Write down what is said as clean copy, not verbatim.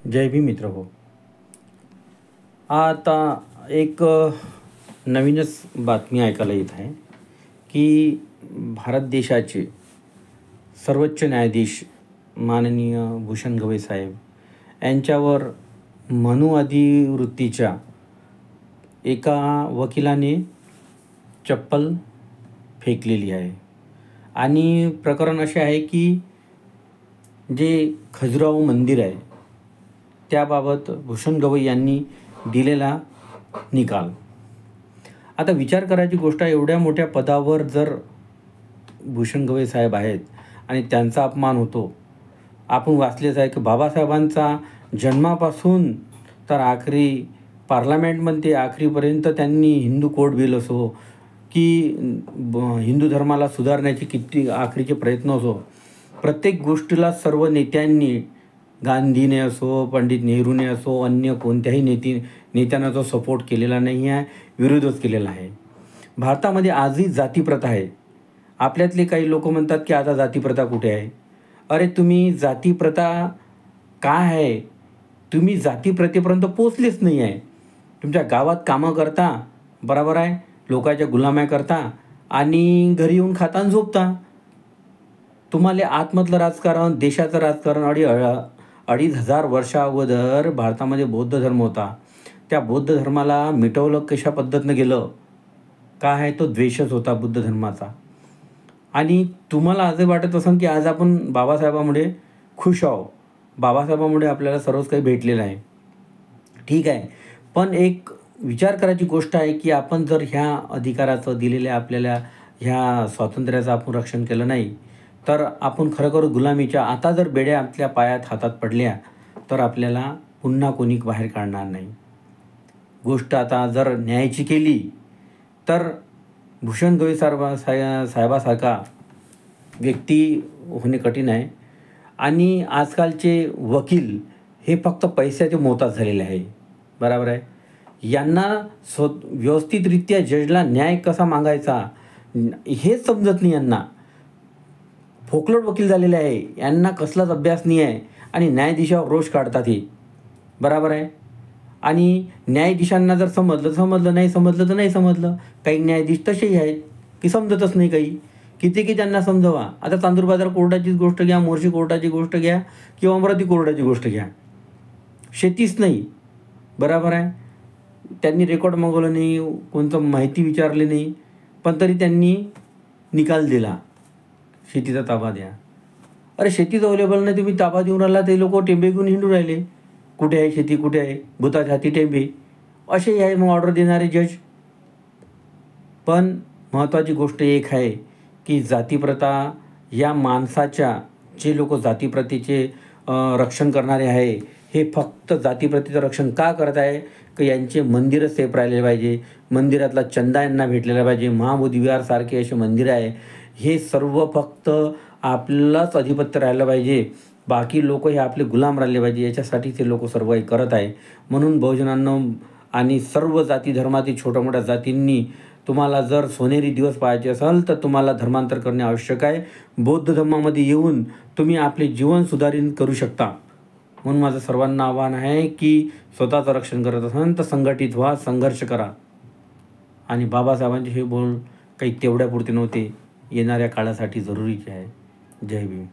जय भीम मित्र हो. आता एक नवीनच बातमी ऐकायला येत आहे की भारत देशाचे सर्वोच्च न्यायाधीश माननीय भूषण गवई साहेब यांच्यावर मनु अधिवृत्तीच्या एका वकिलाने चप्पल फेकलेली आहे. आणि प्रकरण असे आहे की जे खजुराहो मंदिर आहे त्याबाबत भूषण गवई यांनी दिलेला निकाल. आता विचार करायची गोष्ट आहे, एवढ्या मोठ्या पदावर जर भूषण गवई साहेब आहेत आणि त्यांचा अपमान होतो. आपण वाचलेच आहे की बाबासाहेबांचा जन्मापासून तर आखरी पार्लमेंटमध्ये आखरीपर्यंत त्यांनी हिंदू कोड बिल असो की हिंदू धर्माला सुधारण्याचे किती आखरीचे प्रयत्न असो, प्रत्येक गोष्टीला सर्व नेत्यांनी, गांधीने असो, पंडित नेहरूने असो, अन्य कोणत्याही नेत्यांना जो सपोर्ट केलेला नाही आहे, विरोधच केलेला आहे. भारतामध्ये आजही जातीप्रथा आहे. आपल्यातले काही लोक म्हणतात की आता जातीप्रथा कुठे आहे. अरे तुम्ही जातीप्रथा काय आहे, तुम्ही जातीप्रथेपर्यंत पोचलेच नाही आहे. तुमच्या गावात कामं करता, बरोबर आहे, लोकांच्या गुलाम्या करता आणि घरी येऊन खाता आणि झोपता. तुम्हाला आतमधलं राजकारण, देशाचं राजकारण 2,500 वर्षा अगोदर भारतामध्ये बौद्ध धर्म होता. त्या बौद्ध धर्माला मिटवलं कशा पद्धतीनं गेलं, काय आहे तो द्वेषच होता बुद्ध धर्माचा. आणि तुम्हाला असं वाटत असेल की आज आपण बाबासाहेबांमुळे खुश आहो, बाबासाहेबांमुळे आपल्याला सर्वच काही भेटलेलं आहे. ठीक आहे, पण एक विचार करायची गोष्ट आहे की आपण जर ह्या अधिकाराचं, दिलेल्या आपल्याला ह्या स्वातंत्र्याचं आपण रक्षण केलं नाही तर आपण खरोखर गुलामीच्या आता जर बेड्या आपल्या पायात हातात पडल्या तर आपल्याला पुन्हा कोणी बाहेर काढणार नाही. गोष्ट आता जर न्यायाची केली तर भूषण गवई साहेबासारखा व्यक्ती होणे कठीण आहे. आणि आजकालचे वकील हे फक्त पैशाचे मोहताज झालेले आहे, बरोबर आहे. यांना व्यवस्थितरित्या जजला न्याय कसा मागायचा हेच समजत नाही. यांना फोकलोड वकील झालेले आहे, यांना कसलाच अभ्यास नाही आहे आणि न्यायाधीशावर रोष काढतात हे, बरोबर आहे. आणि न्यायाधीशांना जर समजलं नाही समजलं तर नाही समजलं. काही न्यायाधीश तसेही आहेत की समजतच नाही काही, किती त्यांना समजवा. आता चांदूर बाजार कोर्टाचीच गोष्ट घ्या, मोर्शी कोर्टाची गोष्ट घ्या किंवा अमरावती कोर्टाची गोष्ट घ्या, शेतीच नाही, बरोबर आहे. त्यांनी रेकॉर्ड मागवलं नाही, कोणतं माहिती विचारली नाही, पण तरी त्यांनी निकाल दिला, शेतीचा ताबा द्या. अरे शेतीच अवेलेबल नाही, तुम्ही ताबा देऊन राहिला, ते लोक टेंबे घेऊन हिंडून राहिले. कुठे आहे शेती, कुठे आहे, भूताच्या हाती टेंबे, असेही आहे मग ऑर्डर देणारे जज. पण महत्त्वाची गोष्ट एक आहे की जातीप्रथा या माणसाच्या, जे लोक जातीप्रथेचे रक्षण करणारे आहे, हे फक्त जातीप्रथेचं रक्षण का करत आहे की यांचे मंदिरं सेफ राहिले पाहिजे, मंदिरातला चंदा यांना भेटलेला पाहिजे, महाबोधी विहारसारखे असे मंदिरं आहे, हे सर्व फक्त आपलंच अधिपत्य राहिलं पाहिजे, बाकी लोक हे आपले गुलाम राहिले पाहिजे, याच्यासाठी ते लोक सर्व काही करत आहे. म्हणून बहुजनांना आणि सर्व जाती धर्मातील छोट्या मोठ्या जातींनी तुम्हाला जर सोनेरी दिवस पाहायचे असेल तर तुम्हाला धर्मांतर करणे आवश्यक आहे. बौद्ध धर्मामध्ये येऊन तुम्ही आपले जीवन सुधारित करू शकता. म्हणून माझं सर्वांना आव्हान आहे की स्वतःचं रक्षण करत असाल तर संघटित व्हा, संघर्ष करा. आणि बाबासाहेबांचे हे बोल काही तेवढ्यापुरते नव्हते, येणाऱ्या काळासाठी जरुरीचे आहे. जय भीम.